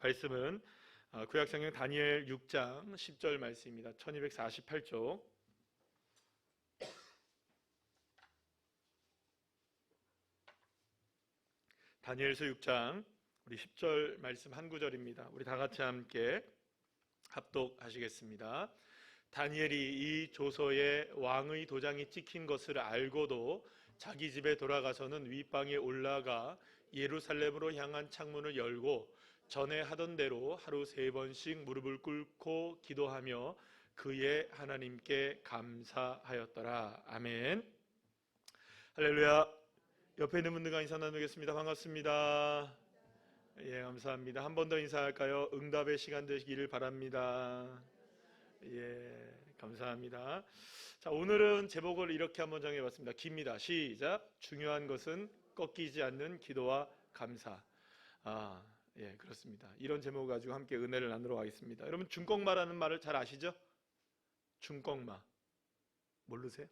말씀은 구약성경 다니엘 6장 10절 말씀입니다. 1248쪽. 다니엘서 6장 우리 10절 말씀 한 구절입니다. 우리 다 같이 함께 합독하시겠습니다. 다니엘이 이 조서에 왕의 도장이 찍힌 것을 알고도 자기 집에 돌아가서는 윗방에 올라가 예루살렘으로 향한 창문을 열고 전에 하던 대로 하루 3번씩 무릎을 꿇고 기도하며 그의 하나님께 감사하였더라. 아멘. 할렐루야. 옆에 있는 분들과 인사 나누겠습니다. 반갑습니다. 예, 감사합니다. 한 번 더 인사할까요? 응답의 시간 되시기를 바랍니다. 예, 감사합니다. 자, 오늘은 제목을 이렇게 한번 정해봤습니다. 깁니다. 시작. 중요한 것은 꺾이지 않는 기도와 감사. 예, 그렇습니다. 이런 제목 가지고 함께 은혜를 나누러 가겠습니다. 여러분, 중꺾마라는 말을 잘 아시죠? 중꺾마. 모르세요?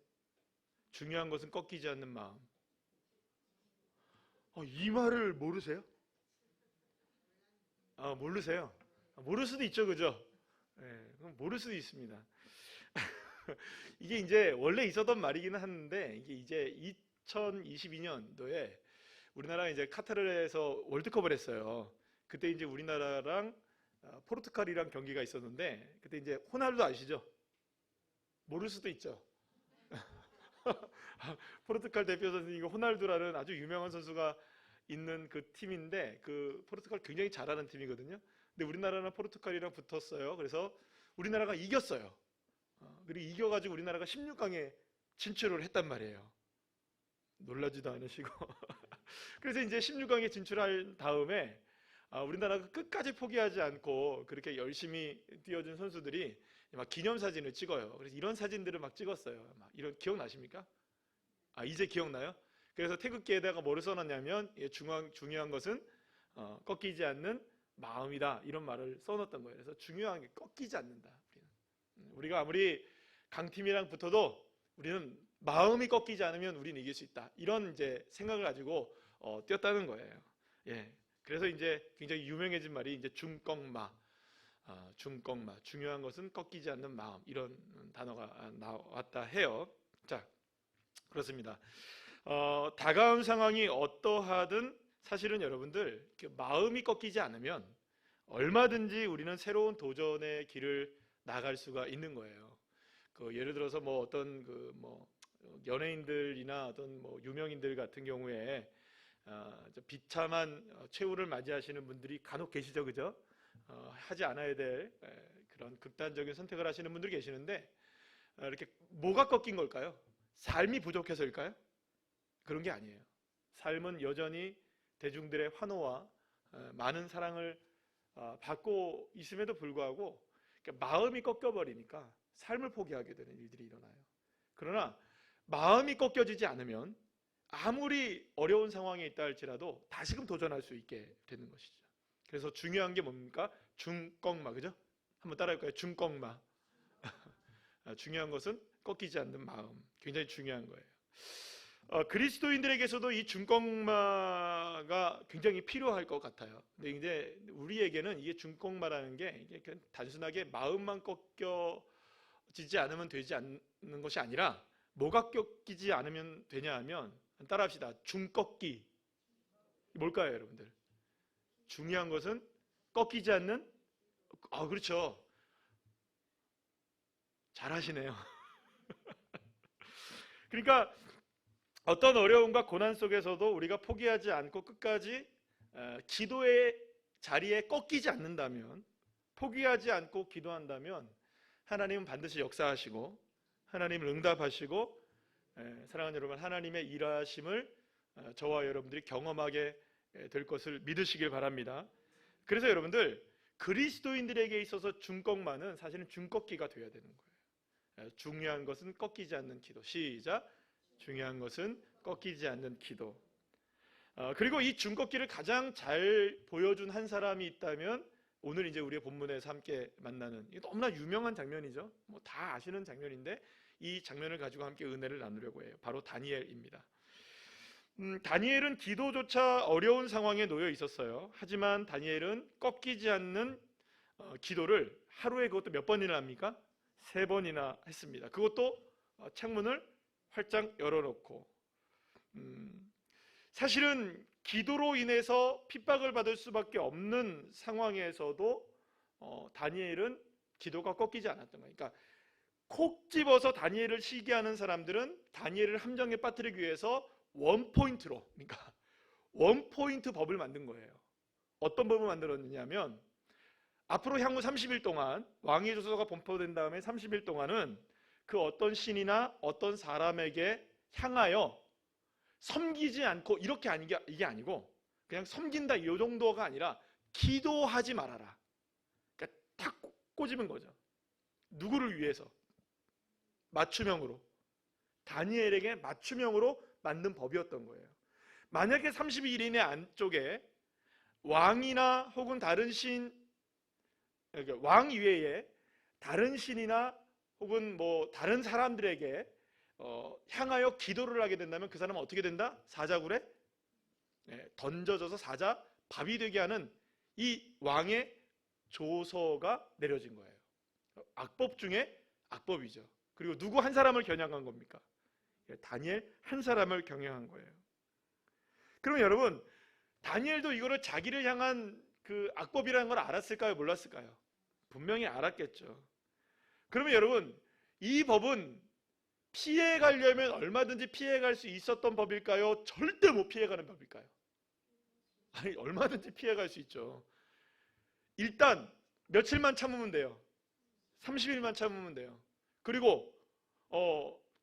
중요한 것은 꺾이지 않는 마음. 이 말을 모르세요? 모르세요? 모를 수도 있죠, 그죠? 예, 모를 수도 있습니다. 이게 이제 원래 있었던 말이기는 한데, 이게 이제 2022년도에 우리나라가 이제 카타르에서 월드컵을 했어요. 그때 이제 우리나라랑 포르투갈이랑 경기가 있었는데, 그때 이제 호날두 아시죠? 모를 수도 있죠. 포르투갈 대표 선수가 호날두라는 아주 유명한 선수가 있는 그 팀인데, 그 포르투갈 굉장히 잘하는 팀이거든요. 근데 우리나라는 포르투갈이랑 붙었어요. 그래서 우리나라가 이겼어요. 그리고 이겨가지고 우리나라가 16강에 진출을 했단 말이에요. 놀라지도 않으시고. 그래서 이제 16강에 진출한 다음에 우리나라가 끝까지 포기하지 않고 그렇게 열심히 뛰어준 선수들이 막 기념사진을 찍어요. 그래서 이런 사진들을 막 찍었어요. 막 이런, 기억나십니까? 이제 기억나요? 그래서 태극기에다가 뭐를 써놨냐면, 중요한 것은 꺾이지 않는 마음이다, 이런 말을 써놨던 거예요. 그래서 중요한 게 꺾이지 않는다. 우리가 아무리 강팀이랑 붙어도 우리는 마음이 꺾이지 않으면 우리는 이길 수 있다, 이런 이제 생각을 가지고 뛰었다는 거예요. 예, 그래서 이제 굉장히 유명해진 말이 이제 중꺾마. 중꺾마. 중요한 것은 꺾이지 않는 마음, 이런 단어가 나왔다 해요. 자, 그렇습니다. 다가온 상황이 어떠하든 사실은 여러분들, 마음이 꺾이지 않으면 얼마든지 우리는 새로운 도전의 길을 나갈 수가 있는 거예요. 예를 들어서 뭐 어떤 연예인들이나 어떤 유명인들 같은 경우에 비참한 최후를 맞이하시는 분들이 간혹 계시죠, 그죠? 하지 않아야 될 그런 극단적인 선택을 하시는 분들이 계시는데, 이렇게 뭐가 꺾인 걸까요? 삶이 부족해서일까요? 그런 게 아니에요. 삶은 여전히 대중들의 환호와 많은 사랑을 받고 있음에도 불구하고 마음이 꺾여버리니까 삶을 포기하게 되는 일들이 일어나요. 그러나 마음이 꺾여지지 않으면 아무리 어려운 상황에 있다 할지라도 다시금 도전할 수 있게 되는 것이죠. 그래서 중요한 게 뭡니까? 중꺾마, 그죠? 한번 따라할까요? 중꺾마. 중요한 것은 꺾이지 않는 마음, 굉장히 중요한 거예요. 그리스도인들에게서도 이 중꺾마가 굉장히 필요할 것 같아요. 근데 이제 우리에게는 이게 중꺾마라는 게 이게 단순하게 마음만 꺾여지지 않으면 되지 않는 것이 아니라, 뭐가 꺾이지 않으면 되냐 하면, 따라합시다. 중꺾기. 뭘까요, 여러분들? 중요한 것은 꺾이지 않는, 그렇죠. 잘하시네요. 그러니까 어떤 어려움과 고난 속에서도 우리가 포기하지 않고 끝까지 기도의 자리에 꺾이지 않는다면, 포기하지 않고 기도한다면 하나님은 반드시 역사하시고 하나님을 응답하시고, 사랑하는 여러분, 하나님의 일하심을 저와 여러분들이 경험하게 될 것을 믿으시길 바랍니다. 그래서 여러분들, 그리스도인들에게 있어서 중꺾마는 사실은 중꺾기가 되어야 되는 거예요. 중요한 것은 꺾이지 않는 기도. 시작. 중요한 것은 꺾이지 않는 기도. 그리고 이 중꺾기를 가장 잘 보여준 한 사람이 있다면, 오늘 이제 우리의 본문에서 함께 만나는, 이게 너무나 유명한 장면이죠. 다 아시는 장면인데 이 장면을 가지고 함께 은혜를 나누려고 해요. 바로 다니엘입니다. 다니엘은 기도조차 어려운 상황에 놓여 있었어요. 하지만 다니엘은 꺾이지 않는 기도를 하루에 그것도 몇 번이나 합니까? 3번이나 했습니다. 그것도 창문을 활짝 열어놓고. 사실은 기도로 인해서 핍박을 받을 수밖에 없는 상황에서도 다니엘은 기도가 꺾이지 않았던 거예요. 그러니까 콕 집어서 다니엘을 시기하는 사람들은 다니엘을 함정에 빠뜨리기 위해서 원포인트로, 그러니까 원포인트 법을 만든 거예요. 어떤 법을 만들었느냐면 앞으로 향후 30일 동안 왕의 조서가 번포된 다음에 30일 동안은 그 어떤 신이나 어떤 사람에게 향하여 섬기지 않고, 이렇게 이게 아니고 그냥 섬긴다 이 정도가 아니라 기도하지 말아라. 그러니까 탁 꼬집은 거죠. 누구를 위해서? 맞춤형으로, 다니엘에게 맞춤형으로 만든 법이었던 거예요. 만약에 30일 이내 안쪽에 왕이나 혹은 다른 신, 그러니까 왕 이외에 다른 신이나 혹은 뭐 다른 사람들에게 향하여 기도를 하게 된다면 그 사람은 어떻게 된다? 사자굴에 던져져서 사자 밥이 되게 하는 이 왕의 조서가 내려진 거예요. 악법 중에 악법이죠. 그리고 누구 한 사람을 겨냥한 겁니까? 다니엘 한 사람을 겨냥한 거예요. 그러면 여러분, 다니엘도 이거를 자기를 향한 그 악법이라는 걸 알았을까요? 몰랐을까요? 분명히 알았겠죠. 그러면 여러분, 이 법은 피해가려면 얼마든지 피해갈 수 있었던 법일까요? 절대 못 피해가는 법일까요? 아니, 얼마든지 피해갈 수 있죠. 일단 며칠만 참으면 돼요. 30일만 참으면 돼요. 그리고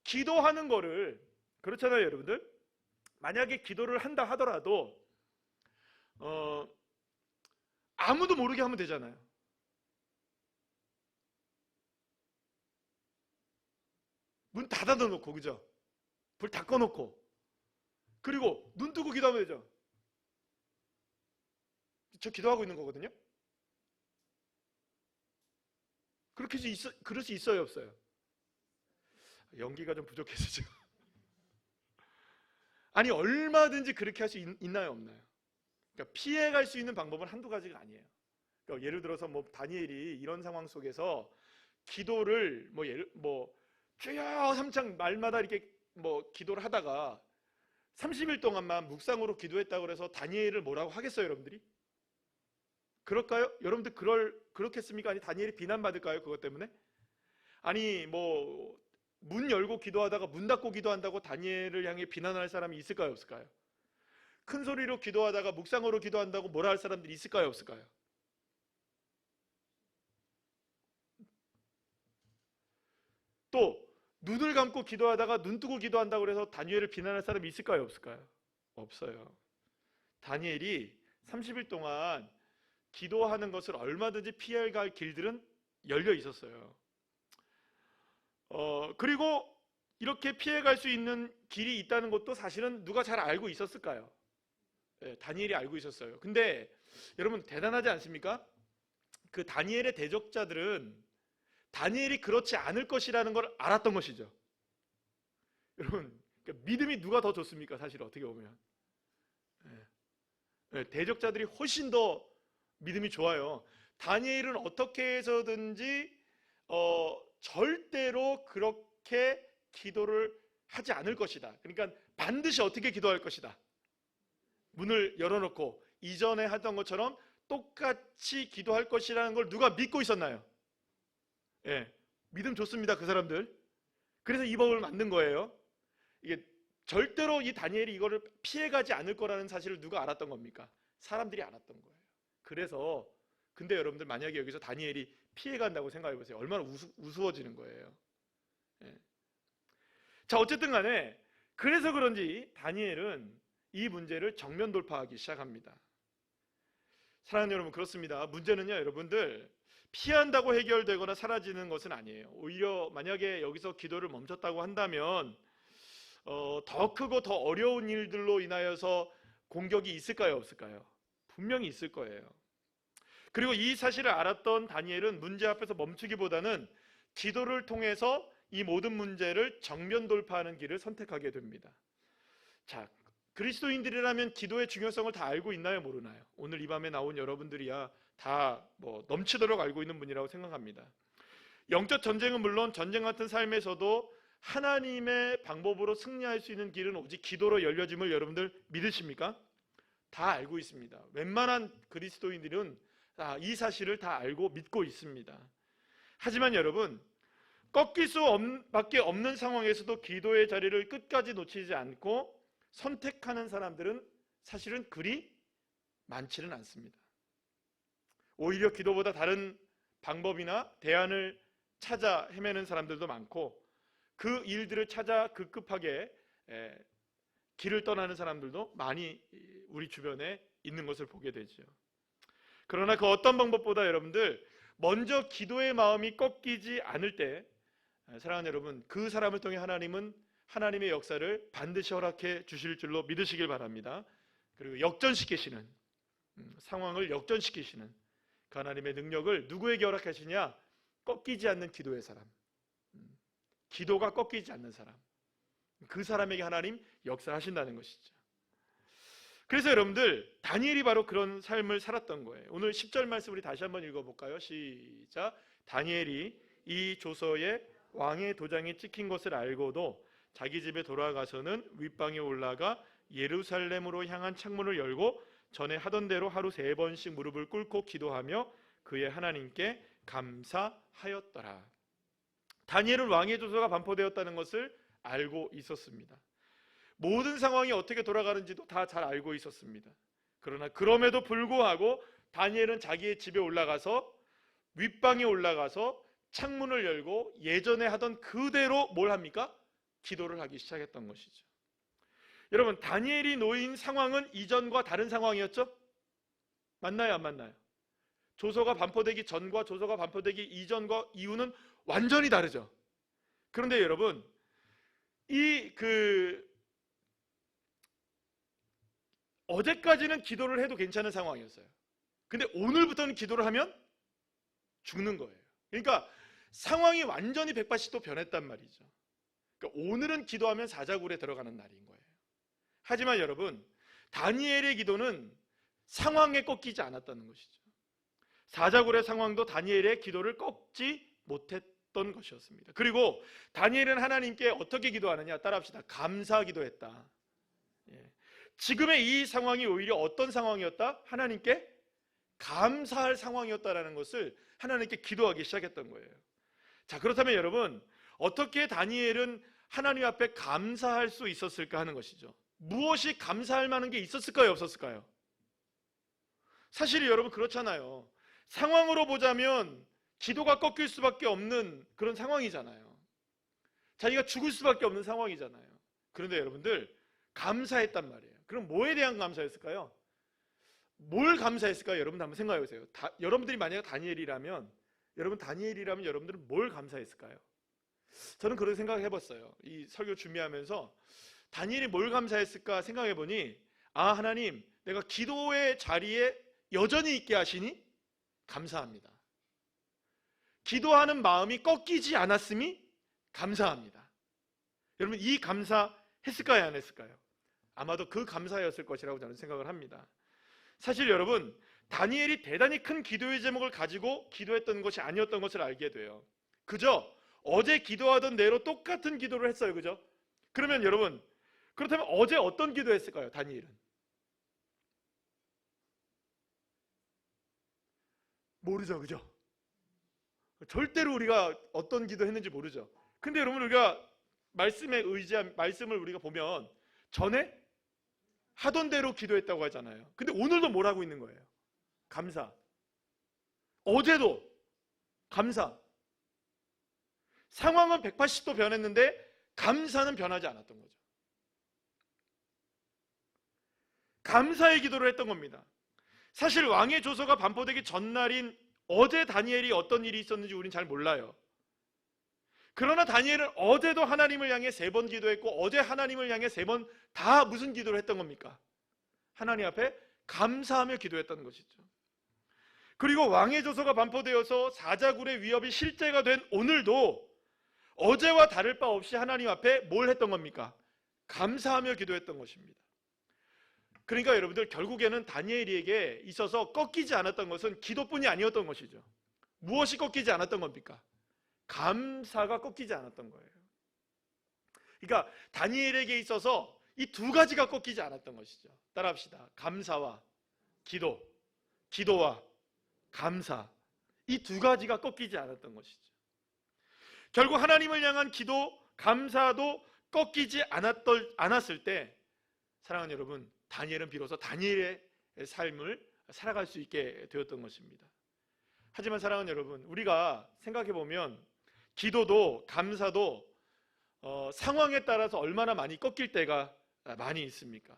기도하는 거를, 그렇잖아요 여러분들. 만약에 기도를 한다 하더라도 아무도 모르게 하면 되잖아요. 문 닫아 놓고, 그죠? 불 다 꺼놓고, 그리고 눈 뜨고 기도하면 되죠. 저 기도하고 있는 거거든요. 그럴 수 있어요, 없어요? 연기가 좀 부족해서 지금. 아니, 얼마든지 그렇게 할 수 있나요, 없나요? 그러니까 피해갈 수 있는 방법은 한두 가지가 아니에요. 그러니까 예를 들어서 뭐 다니엘이 이런 상황 속에서 기도를 주여 삼창 말마다 이렇게 뭐 기도를 하다가 30일 동안만 묵상으로 기도했다고 해서 다니엘을 뭐라고 하겠어요, 여러분들이? 그럴까요? 여러분들 그렇겠습니까? 아니, 다니엘이 비난받을까요, 그것 때문에? 아니, 뭐 문 열고 기도하다가 문 닫고 기도한다고 다니엘을 향해 비난할 사람이 있을까요, 없을까요? 큰 소리로 기도하다가 묵상으로 기도한다고 뭐라 할 사람들이 있을까요, 없을까요? 또 눈을 감고 기도하다가 눈 뜨고 기도한다고 해서 다니엘을 비난할 사람이 있을까요, 없을까요? 없어요. 다니엘이 30일 동안 기도하는 것을 얼마든지 피해갈 길들은 열려 있었어요. 그리고 이렇게 피해갈 수 있는 길이 있다는 것도 사실은 누가 잘 알고 있었을까요? 다니엘이 알고 있었어요. 근데 여러분 대단하지 않습니까? 그 다니엘의 대적자들은 다니엘이 그렇지 않을 것이라는 걸 알았던 것이죠. 여러분, 그러니까 믿음이 누가 더 좋습니까? 사실 어떻게 보면 대적자들이 훨씬 더 믿음이 좋아요. 다니엘은 어떻게 해서든지 절대로 그렇게 기도를 하지 않을 것이다. 그러니까 반드시 어떻게 기도할 것이다. 문을 열어놓고 이전에 하던 것처럼 똑같이 기도할 것이라는 걸 누가 믿고 있었나요? 믿음 좋습니다, 그 사람들. 그래서 이 법을 만든 거예요. 이게 절대로 이 다니엘이 이거를 피해가지 않을 거라는 사실을 누가 알았던 겁니까? 사람들이 알았던 거예요. 그래서 근데 여러분들 만약에 여기서 다니엘이 피해간다고 생각해 보세요. 얼마나 우스워지는 거예요. 자, 어쨌든 간에 그래서 그런지 다니엘은 이 문제를 정면 돌파하기 시작합니다. 사랑하는 여러분, 그렇습니다. 문제는요, 여러분들 피한다고 해결되거나 사라지는 것은 아니에요. 오히려 만약에 여기서 기도를 멈췄다고 한다면 더 크고 더 어려운 일들로 인하여서 공격이 있을까요, 없을까요? 분명히 있을 거예요. 그리고 이 사실을 알았던 다니엘은 문제 앞에서 멈추기보다는 기도를 통해서 이 모든 문제를 정면 돌파하는 길을 선택하게 됩니다. 자, 그리스도인들이라면 기도의 중요성을 다 알고 있나요? 모르나요? 오늘 이 밤에 나온 여러분들이야 다 넘치도록 알고 있는 분이라고 생각합니다. 영적 전쟁은 물론 전쟁 같은 삶에서도 하나님의 방법으로 승리할 수 있는 길은 오직 기도로 열려짐을 여러분들 믿으십니까? 다 알고 있습니다. 웬만한 그리스도인들은 이 사실을 다 알고 믿고 있습니다. 하지만 여러분, 꺾일 수밖에 없는 상황에서도 기도의 자리를 끝까지 놓치지 않고 선택하는 사람들은 사실은 그리 많지는 않습니다. 오히려 기도보다 다른 방법이나 대안을 찾아 헤매는 사람들도 많고 그 일들을 찾아 급급하게 길을 떠나는 사람들도 많이 우리 주변에 있는 것을 보게 되죠. 그러나 그 어떤 방법보다 여러분들 먼저 기도의 마음이 꺾이지 않을 때 사랑하는 여러분, 그 사람을 통해 하나님은 하나님의 역사를 반드시 허락해 주실 줄로 믿으시길 바랍니다. 그리고 역전시키시는 상황을 역전시키시는 그 하나님의 능력을 누구에게 허락하시냐? 꺾이지 않는 기도의 사람, 기도가 꺾이지 않는 사람, 그 사람에게 하나님 역사하신다는 것이죠. 그래서 여러분들 다니엘이 바로 그런 삶을 살았던 거예요. 오늘 10절 말씀 우리 다시 한번 읽어볼까요? 시작. 다니엘이 이 조서에 왕의 도장이 찍힌 것을 알고도 자기 집에 돌아가서는 윗방에 올라가 예루살렘으로 향한 창문을 열고 전에 하던 대로 하루 3번씩 무릎을 꿇고 기도하며 그의 하나님께 감사하였더라. 다니엘은 왕의 조서가 반포되었다는 것을 알고 있었습니다. 모든 상황이 어떻게 돌아가는지도 다 잘 알고 있었습니다. 그러나 그럼에도 불구하고 다니엘은 자기의 집에 올라가서 윗방에 올라가서 창문을 열고 예전에 하던 그대로 뭘 합니까? 기도를 하기 시작했던 것이죠. 여러분, 다니엘이 놓인 상황은 이전과 다른 상황이었죠? 맞나요? 안 맞나요? 조서가 반포되기 전과 조서가 반포되기 이전과 이후는 완전히 다르죠. 그런데 여러분, 어제까지는 기도를 해도 괜찮은 상황이었어요. 근데 오늘부터는 기도를 하면 죽는 거예요. 그러니까 상황이 완전히 180도 변했단 말이죠. 그러니까 오늘은 기도하면 사자굴에 들어가는 날인 거예요. 하지만 여러분, 다니엘의 기도는 상황에 꺾이지 않았다는 것이죠. 사자굴의 상황도 다니엘의 기도를 꺾지 못했던 것이었습니다. 그리고 다니엘은 하나님께 어떻게 기도하느냐? 따라합시다. 감사 기도했다. 지금의 이 상황이 오히려 어떤 상황이었다? 하나님께 감사할 상황이었다라는 것을 하나님께 기도하기 시작했던 거예요. 자, 그렇다면 여러분, 어떻게 다니엘은 하나님 앞에 감사할 수 있었을까 하는 것이죠. 무엇이 감사할 만한 게 있었을까요? 없었을까요? 사실 여러분 그렇잖아요. 상황으로 보자면 기도가 꺾일 수밖에 없는 그런 상황이잖아요. 자기가 죽을 수밖에 없는 상황이잖아요. 그런데 여러분들 감사했단 말이에요. 그럼 뭐에 대한 감사였을까요? 뭘 감사했을까요? 여러분 한번 생각해 보세요. 여러분들이 만약에 다니엘이라면 여러분들은 뭘 감사했을까요? 저는 그런 생각을 해봤어요. 이 설교 준비하면서 다니엘이 뭘 감사했을까 생각해 보니, 하나님, 내가 기도의 자리에 여전히 있게 하시니 감사합니다. 기도하는 마음이 꺾이지 않았음이 감사합니다. 여러분, 이 감사 했을까요? 안 했을까요? 아마도 그 감사였을 것이라고 저는 생각을 합니다. 사실 여러분, 다니엘이 대단히 큰 기도의 제목을 가지고 기도했던 것이 아니었던 것을 알게 돼요. 그저 어제 기도하던 대로 똑같은 기도를 했어요. 그죠? 그러면 여러분, 그렇다면 어제 어떤 기도했을까요? 다니엘은 모르죠. 그죠? 절대로 우리가 어떤 기도했는지 모르죠. 근데 여러분, 우리가 말씀을 우리가 보면 전에 하던 대로 기도했다고 하잖아요. 근데 오늘도 뭘 하고 있는 거예요? 감사. 어제도 감사. 상황은 180도 변했는데 감사는 변하지 않았던 거죠. 감사의 기도를 했던 겁니다. 사실 왕의 조서가 반포되기 전날인 어제 다니엘이 어떤 일이 있었는지 우리는 잘 몰라요. 그러나 다니엘은 어제도 하나님을 향해 3번 기도했고 어제 하나님을 향해 3번 다 무슨 기도를 했던 겁니까? 하나님 앞에 감사하며 기도했다는 것이죠. 그리고 왕의 조서가 반포되어서 사자굴의 위협이 실제가 된 오늘도 어제와 다를 바 없이 하나님 앞에 뭘 했던 겁니까? 감사하며 기도했던 것입니다. 그러니까 여러분들, 결국에는 다니엘에게 있어서 꺾이지 않았던 것은 기도뿐이 아니었던 것이죠. 무엇이 꺾이지 않았던 겁니까? 감사가 꺾이지 않았던 거예요. 그러니까 다니엘에게 있어서 이 두 가지가 꺾이지 않았던 것이죠. 따라합시다. 감사와 기도, 기도와 감사, 이 두 가지가 꺾이지 않았던 것이죠. 결국 하나님을 향한 기도, 감사도 꺾이지 않았을 때, 사랑하는 여러분, 다니엘은 비로소 다니엘의 삶을 살아갈 수 있게 되었던 것입니다. 하지만 사랑하는 여러분, 우리가 생각해보면 기도도 감사도 상황에 따라서 얼마나 많이 꺾일 때가 많이 있습니까?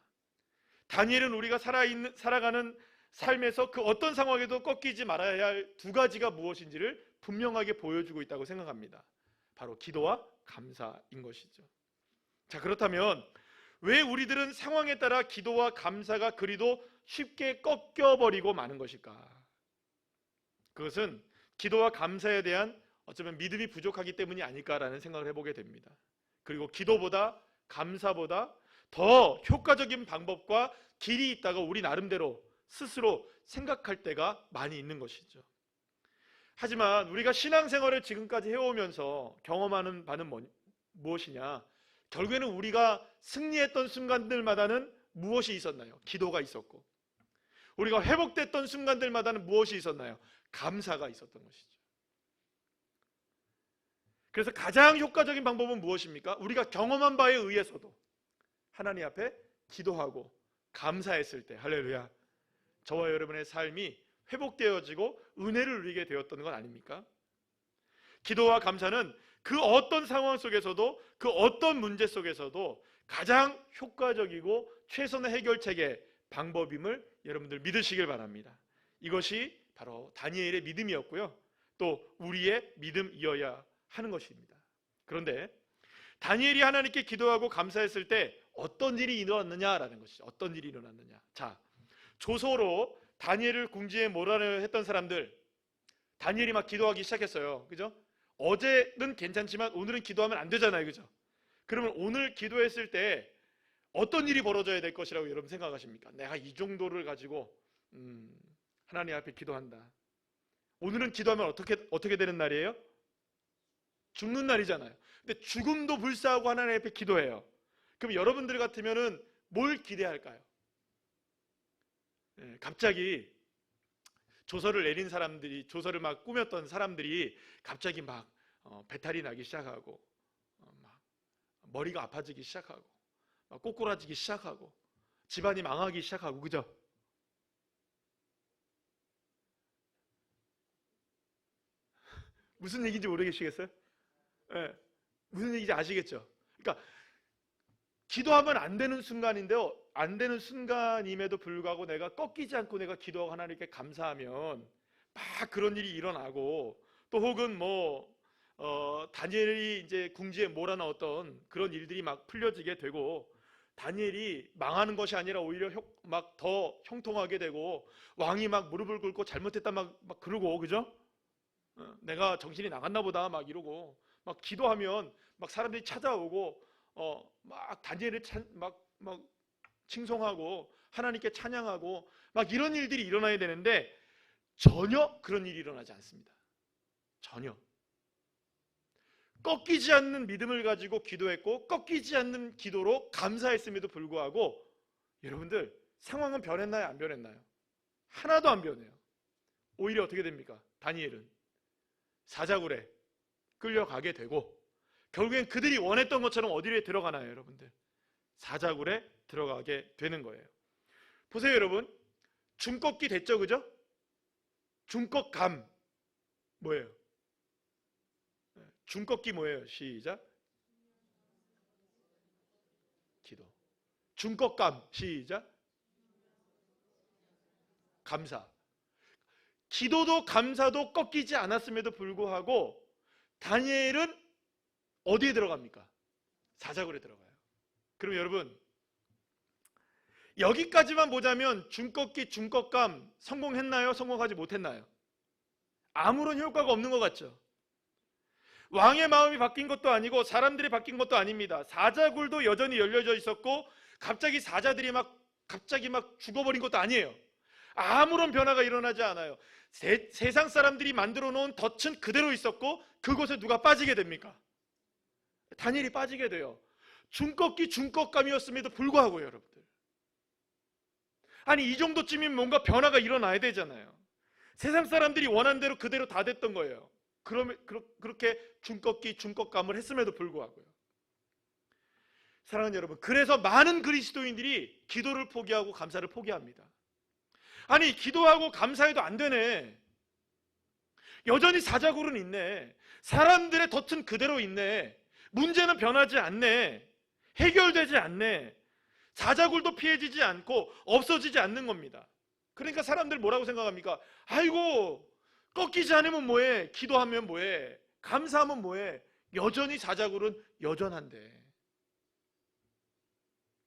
다니엘은 우리가 살아가는 삶에서 그 어떤 상황에도 꺾이지 말아야 할 두 가지가 무엇인지를 분명하게 보여주고 있다고 생각합니다. 바로 기도와 감사인 것이죠. 자, 그렇다면 왜 우리들은 상황에 따라 기도와 감사가 그리도 쉽게 꺾여버리고 마는 것일까? 그것은 기도와 감사에 대한 어쩌면 믿음이 부족하기 때문이 아닐까라는 생각을 해보게 됩니다. 그리고 기도보다 감사보다 더 효과적인 방법과 길이 있다고 우리 나름대로 스스로 생각할 때가 많이 있는 것이죠. 하지만 우리가 신앙생활을 지금까지 해오면서 경험하는 바는 무엇이냐? 결국에는 우리가 승리했던 순간들마다는 무엇이 있었나요? 기도가 있었고, 우리가 회복됐던 순간들마다는 무엇이 있었나요? 감사가 있었던 것이죠. 그래서 가장 효과적인 방법은 무엇입니까? 우리가 경험한 바에 의해서도 하나님 앞에 기도하고 감사했을 때, 할렐루야, 저와 여러분의 삶이 회복되어지고 은혜를 누리게 되었던 건 아닙니까? 기도와 감사는 그 어떤 상황 속에서도, 그 어떤 문제 속에서도 가장 효과적이고 최선의 해결책의 방법임을 여러분들 믿으시길 바랍니다. 이것이 바로 다니엘의 믿음이었고요, 또 우리의 믿음이어야 하는 것입니다. 그런데 다니엘이 하나님께 기도하고 감사했을 때 어떤 일이 일어났느냐라는 것이죠. 어떤 일이 일어났느냐. 자, 조소로 다니엘을 궁지에 몰아넣었던 사람들, 다니엘이 막 기도하기 시작했어요. 그죠? 어제는 괜찮지만 오늘은 기도하면 안 되잖아요. 그죠? 그러면 오늘 기도했을 때 어떤 일이 벌어져야 될 것이라고 여러분 생각하십니까? 내가 이 정도를 가지고 하나님 앞에 기도한다. 오늘은 기도하면 어떻게 되는 날이에요? 죽는 날이잖아요. 근데 죽음도 불사하고 하나님 앞에 기도해요. 그럼 여러분들 같으면은 뭘 기대할까요? 갑자기 조서를 내린 사람들이, 조서를 막 꾸몄던 사람들이 갑자기 막 배탈이 나기 시작하고, 막 머리가 아파지기 시작하고, 막 꼬꾸라지기 시작하고, 집안이 망하기 시작하고, 그죠? 무슨 얘기인지 모르겠시겠어요? 네, 무슨 얘기인지 아시겠죠? 그러니까 기도하면 안 되는 순간인데요, 안 되는 순간임에도 불구하고 내가 꺾이지 않고 내가 기도하고 하나님께 감사하면 막 그런 일이 일어나고, 또 혹은 다니엘이 이제 궁지에 몰아넣었던 그런 일들이 막 풀려지게 되고, 다니엘이 망하는 것이 아니라 오히려 막 더 형통하게 되고, 왕이 막 무릎을 꿇고 잘못했다 막 그러고, 그죠? 내가 정신이 나갔나 보다 막 이러고, 막 기도하면 막 사람들이 찾아오고, 막 다니엘을 막 칭송하고 하나님께 찬양하고 막 이런 일들이 일어나야 되는데 전혀 그런 일이 일어나지 않습니다. 전혀. 꺾이지 않는 믿음을 가지고 기도했고, 꺾이지 않는 기도로 감사했음에도 불구하고 여러분들, 상황은 변했나요? 안 변했나요? 하나도 안 변해요. 오히려 어떻게 됩니까? 다니엘은 사자굴에 끌려가게 되고, 결국엔 그들이 원했던 것처럼 어디에 들어가나요? 여러분들, 사자굴에 들어가게 되는 거예요. 보세요 여러분, 중꺾기 됐죠, 그죠? 중꺾감 뭐예요? 중꺾기 뭐예요? 시작. 기도. 중꺾감 시작. 감사. 기도도 감사도 꺾이지 않았음에도 불구하고 다니엘은 어디에 들어갑니까? 사자굴에 들어가요. 그럼 여러분, 여기까지만 보자면 중꺾기, 중꺾감 성공했나요? 성공하지 못했나요? 아무런 효과가 없는 것 같죠? 왕의 마음이 바뀐 것도 아니고 사람들이 바뀐 것도 아닙니다. 사자굴도 여전히 열려져 있었고, 갑자기 사자들이 막 갑자기 막 죽어버린 것도 아니에요. 아무런 변화가 일어나지 않아요. 세상 사람들이 만들어 놓은 덫은 그대로 있었고 그곳에 누가 빠지게 됩니까? 다니엘이 빠지게 돼요. 중꺾기 중꺾감이었음에도 불구하고 여러분들, 아니 이 정도쯤이면 뭔가 변화가 일어나야 되잖아요. 세상 사람들이 원하는 대로 그대로 다 됐던 거예요. 그렇게 중꺾기 중꺾감을 했음에도 불구하고요. 사랑하는 여러분, 그래서 많은 그리스도인들이 기도를 포기하고 감사를 포기합니다. 아니 기도하고 감사해도 안 되네. 여전히 사자굴은 있네. 사람들의 덫은 그대로 있네. 문제는 변하지 않네. 해결되지 않네. 사자굴도 피해지지 않고 없어지지 않는 겁니다. 그러니까 사람들 뭐라고 생각합니까? 아이고 꺾이지 않으면 뭐해? 기도하면 뭐해? 감사하면 뭐해? 여전히 사자굴은 여전한데.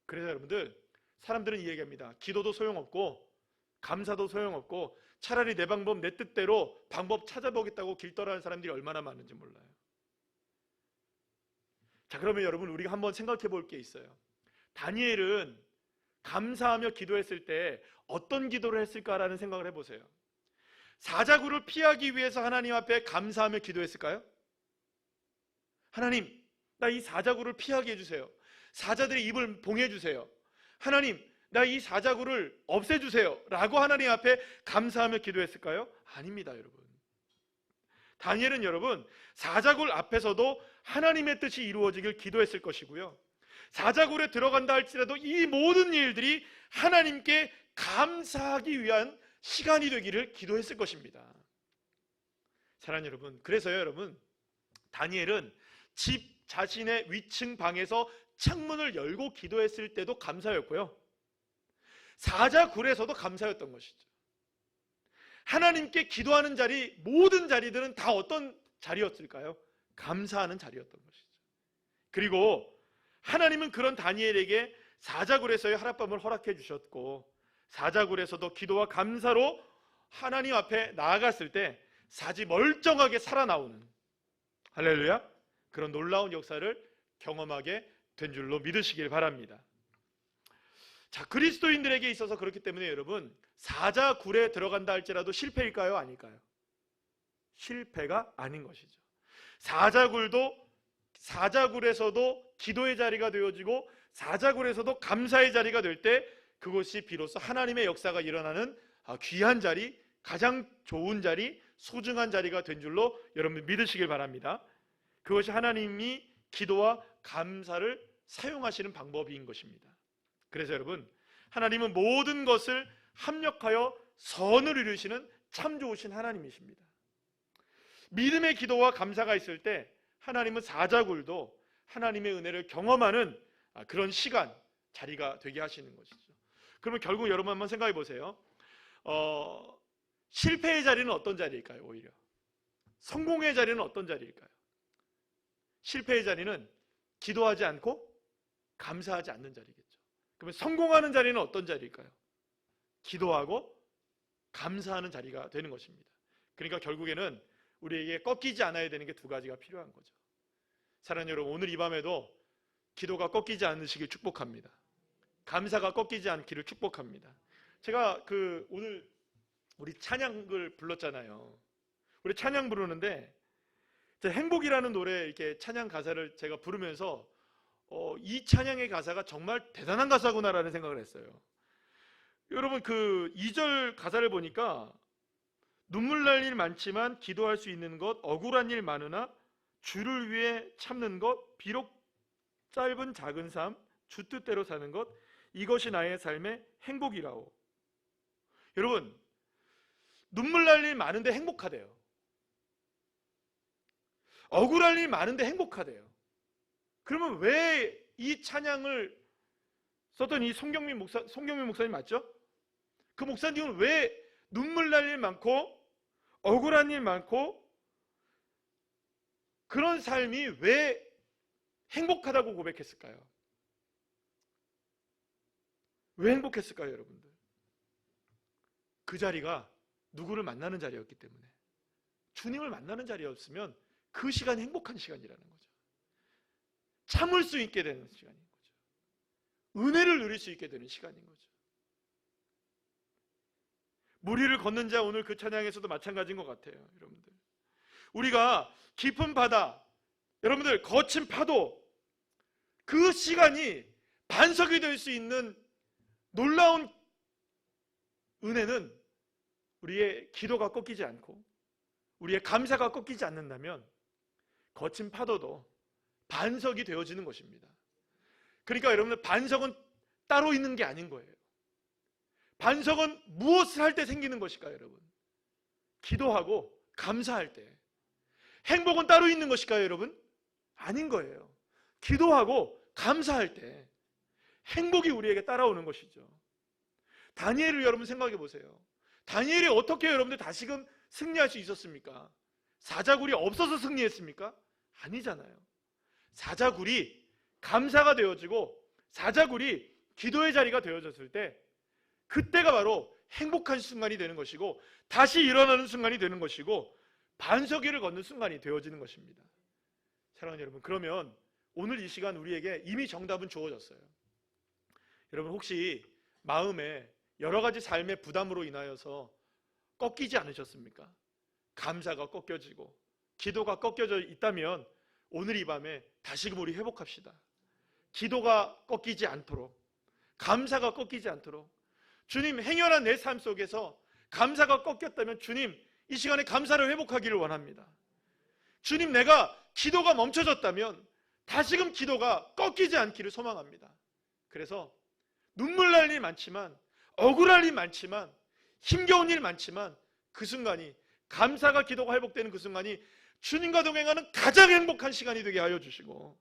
그래서 여러분들, 사람들은 이 얘기합니다. 기도도 소용없고 감사도 소용없고 차라리 내 방법 내 뜻대로 방법 찾아보겠다고 길 떠나는 사람들이 얼마나 많은지 몰라요. 자, 그러면 여러분 우리가 한번 생각해 볼 게 있어요. 다니엘은 감사하며 기도했을 때 어떤 기도를 했을까라는 생각을 해보세요. 사자굴을 피하기 위해서 하나님 앞에 감사하며 기도했을까요? 하나님, 나 이 사자굴을 피하게 해주세요. 사자들의 입을 봉해주세요. 하나님, 나 이 사자굴을 없애주세요 라고 하나님 앞에 감사하며 기도했을까요? 아닙니다, 여러분. 다니엘은 여러분, 사자굴 앞에서도 하나님의 뜻이 이루어지길 기도했을 것이고요, 사자굴에 들어간다 할지라도 이 모든 일들이 하나님께 감사하기 위한 시간이 되기를 기도했을 것입니다. 사랑하는 여러분, 그래서요 여러분, 다니엘은 집 자신의 위층 방에서 창문을 열고 기도했을 때도 감사였고요, 사자굴에서도 감사였던 것이죠. 하나님께 기도하는 자리, 모든 자리들은 다 어떤 자리였을까요? 감사하는 자리였던 것이죠. 그리고 하나님은 그런 다니엘에게 사자굴에서의 하룻밤을 허락해 주셨고, 사자굴에서도 기도와 감사로 하나님 앞에 나아갔을 때 사지 멀쩡하게 살아나오는, 할렐루야, 그런 놀라운 역사를 경험하게 된 줄로 믿으시길 바랍니다. 자, 그리스도인들에게 있어서 그렇기 때문에 여러분, 사자굴에 들어간다 할지라도 실패일까요? 아닐까요? 실패가 아닌 것이죠. 사자굴에서도 기도의 자리가 되어지고 사자굴에서도 감사의 자리가 될 때 그것이 비로소 하나님의 역사가 일어나는 귀한 자리, 가장 좋은 자리, 소중한 자리가 된 줄로 여러분 믿으시길 바랍니다. 그것이 하나님이 기도와 감사를 사용하시는 방법인 것입니다. 그래서 여러분, 하나님은 모든 것을 합력하여 선을 이루시는 참 좋으신 하나님이십니다. 믿음의 기도와 감사가 있을 때 하나님은 사자굴도 하나님의 은혜를 경험하는 그런 시간, 자리가 되게 하시는 것이죠. 그러면 결국 여러분 한번 생각해 보세요. 실패의 자리는 어떤 자리일까요? 오히려 성공의 자리는 어떤 자리일까요? 실패의 자리는 기도하지 않고 감사하지 않는 자리겠죠. 그러면 성공하는 자리는 어떤 자리일까요? 기도하고 감사하는 자리가 되는 것입니다. 그러니까 결국에는 우리에게 꺾이지 않아야 되는 게 두 가지가 필요한 거죠. 사랑하는 여러분, 오늘 이 밤에도 기도가 꺾이지 않으시길 축복합니다. 감사가 꺾이지 않기를 축복합니다. 제가 오늘 우리 찬양을 불렀잖아요. 우리 찬양 부르는데 행복이라는 노래 이렇게 찬양 가사를 제가 부르면서 이 찬양의 가사가 정말 대단한 가사구나라는 생각을 했어요. 여러분, 그 2절 가사를 보니까 눈물 날 일 많지만 기도할 수 있는 것, 억울한 일 많으나 주를 위해 참는 것, 비록 짧은 작은 삶, 주 뜻대로 사는 것, 이것이 나의 삶의 행복이라오. 여러분, 눈물 날 일 많은데 행복하대요. 억울할 일 많은데 행복하대요. 그러면 왜 이 찬양을 썼던 이 송경민 목사님 맞죠? 그 목사님은 왜 눈물 날 일 많고 억울한 일 많고 그런 삶이 왜 행복하다고 고백했을까요? 왜 행복했을까요, 여러분들? 그 자리가 누구를 만나는 자리였기 때문에, 주님을 만나는 자리였으면 그 시간이 행복한 시간이라는 거죠. 참을 수 있게 되는 시간인 거죠. 은혜를 누릴 수 있게 되는 시간인 거죠. 무리를 걷는 자, 오늘 그 찬양에서도 마찬가지인 것 같아요. 여러분들, 우리가 깊은 바다, 여러분들 거친 파도, 그 시간이 반석이 될 수 있는 놀라운 은혜는 우리의 기도가 꺾이지 않고 우리의 감사가 꺾이지 않는다면 거친 파도도 반석이 되어지는 것입니다. 그러니까 여러분들, 반석은 따로 있는 게 아닌 거예요. 반석은 무엇을 할 때 생기는 것일까요, 여러분? 기도하고 감사할 때. 행복은 따로 있는 것일까요, 여러분? 아닌 거예요. 기도하고 감사할 때 행복이 우리에게 따라오는 것이죠. 다니엘을 여러분 생각해 보세요. 다니엘이 어떻게 여러분들 다시금 승리할 수 있었습니까? 사자굴이 없어서 승리했습니까? 아니잖아요. 사자굴이 감사가 되어지고 사자굴이 기도의 자리가 되어졌을 때, 그때가 바로 행복한 순간이 되는 것이고 다시 일어나는 순간이 되는 것이고 반석 위를 걷는 순간이 되어지는 것입니다. 사랑하는 여러분, 그러면 오늘 이 시간 우리에게 이미 정답은 주어졌어요. 여러분, 혹시 마음에 여러 가지 삶의 부담으로 인하여서 꺾이지 않으셨습니까? 감사가 꺾여지고 기도가 꺾여져 있다면 오늘 이 밤에 다시금 우리 회복합시다. 기도가 꺾이지 않도록, 감사가 꺾이지 않도록. 주님, 행여나 내 삶 속에서 감사가 꺾였다면 주님, 이 시간에 감사를 회복하기를 원합니다. 주님, 내가 기도가 멈춰졌다면 다시금 기도가 꺾이지 않기를 소망합니다. 그래서 눈물 날 일 많지만, 억울할 일 많지만, 힘겨운 일 많지만, 그 순간이, 감사가 기도가 회복되는 그 순간이 주님과 동행하는 가장 행복한 시간이 되게 하여 주시고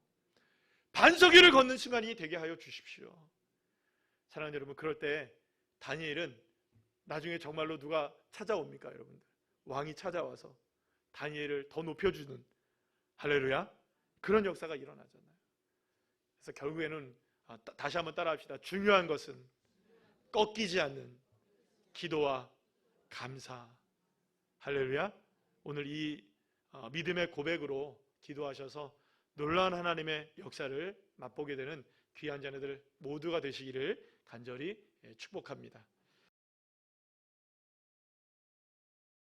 반석 위를 걷는 순간이 되게 하여 주십시오. 사랑하는 여러분, 그럴 때 다니엘은 나중에 정말로 누가 찾아옵니까, 여러분들? 왕이 찾아와서 다니엘을 더 높여주는, 할렐루야, 그런 역사가 일어나잖아요. 그래서 결국에는 다시 한번 따라합시다. 중요한 것은 꺾이지 않는 기도와 감사. 할렐루야. 오늘 이 믿음의 고백으로 기도하셔서 놀라운 하나님의 역사를 맛보게 되는 귀한 자녀들 모두가 되시기를 간절히 축복합니다.